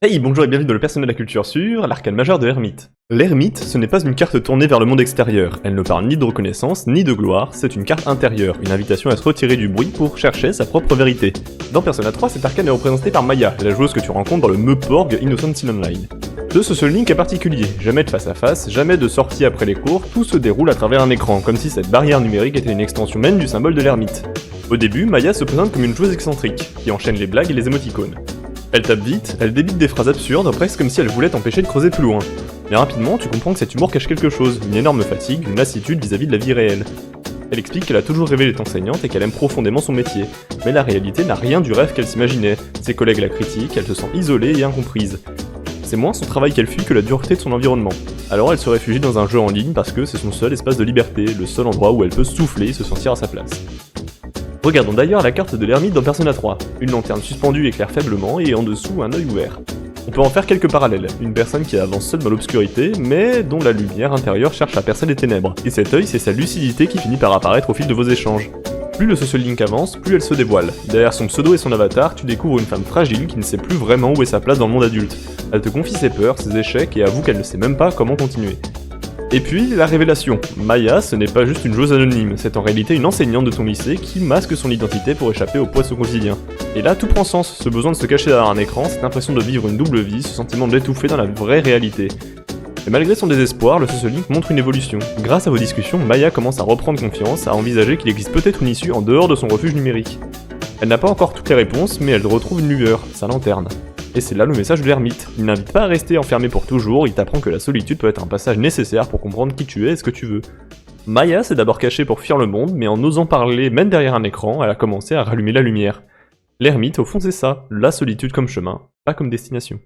Hey, bonjour et bienvenue dans le personnel de la culture sur l'arcane majeur de l'ermite. L'ermite, ce n'est pas une carte tournée vers le monde extérieur, elle ne parle ni de reconnaissance, ni de gloire, c'est une carte intérieure, une invitation à se retirer du bruit pour chercher sa propre vérité. Dans Persona 3, cet arcane est représenté par Maya, la joueuse que tu rencontres dans le Meuporg Innocent Sin Online. Ce seul link est particulier, jamais de face à face, jamais de sortie après les cours, tout se déroule à travers un écran, comme si cette barrière numérique était une extension même du symbole de l'ermite. Au début, Maya se présente comme une joueuse excentrique, qui enchaîne les blagues et les émoticônes. Elle tape vite, elle débite des phrases absurdes, presque comme si elle voulait t'empêcher de creuser plus loin. Mais rapidement, tu comprends que cet humour cache quelque chose, une énorme fatigue, une lassitude vis-à-vis de la vie réelle. Elle explique qu'elle a toujours rêvé d'être enseignante et qu'elle aime profondément son métier. Mais la réalité n'a rien du rêve qu'elle s'imaginait. Ses collègues la critiquent, elle se sent isolée et incomprise. C'est moins son travail qu'elle fuit que la dureté de son environnement. Alors elle se réfugie dans un jeu en ligne parce que c'est son seul espace de liberté, le seul endroit où elle peut souffler et se sentir à sa place. Regardons d'ailleurs la carte de l'ermite dans Persona 3. Une lanterne suspendue éclaire faiblement et en dessous un œil ouvert. On peut en faire quelques parallèles. Une personne qui avance seule dans l'obscurité, mais dont la lumière intérieure cherche à percer les ténèbres. Et cet œil, c'est sa lucidité qui finit par apparaître au fil de vos échanges. Plus le social link avance, plus elle se dévoile. Derrière son pseudo et son avatar, tu découvres une femme fragile qui ne sait plus vraiment où est sa place dans le monde adulte. Elle te confie ses peurs, ses échecs et avoue qu'elle ne sait même pas comment continuer. Et puis, la révélation. Maya, ce n'est pas juste une joueuse anonyme, c'est en réalité une enseignante de ton lycée qui masque son identité pour échapper au poids de son quotidien. Et là, tout prend sens, ce besoin de se cacher derrière un écran, cette impression de vivre une double vie, ce sentiment de l'étouffer dans la vraie réalité. Mais malgré son désespoir, le social link montre une évolution. Grâce à vos discussions, Maya commence à reprendre confiance, à envisager qu'il existe peut-être une issue en dehors de son refuge numérique. Elle n'a pas encore toutes les réponses, mais elle retrouve une lueur, sa lanterne. Et c'est là le message de l'ermite. Il n'invite pas à rester enfermé pour toujours, il t'apprend que la solitude peut être un passage nécessaire pour comprendre qui tu es et ce que tu veux. Maya s'est d'abord cachée pour fuir le monde, mais en osant parler même derrière un écran, elle a commencé à rallumer la lumière. L'ermite, au fond, c'est ça, la solitude comme chemin, pas comme destination.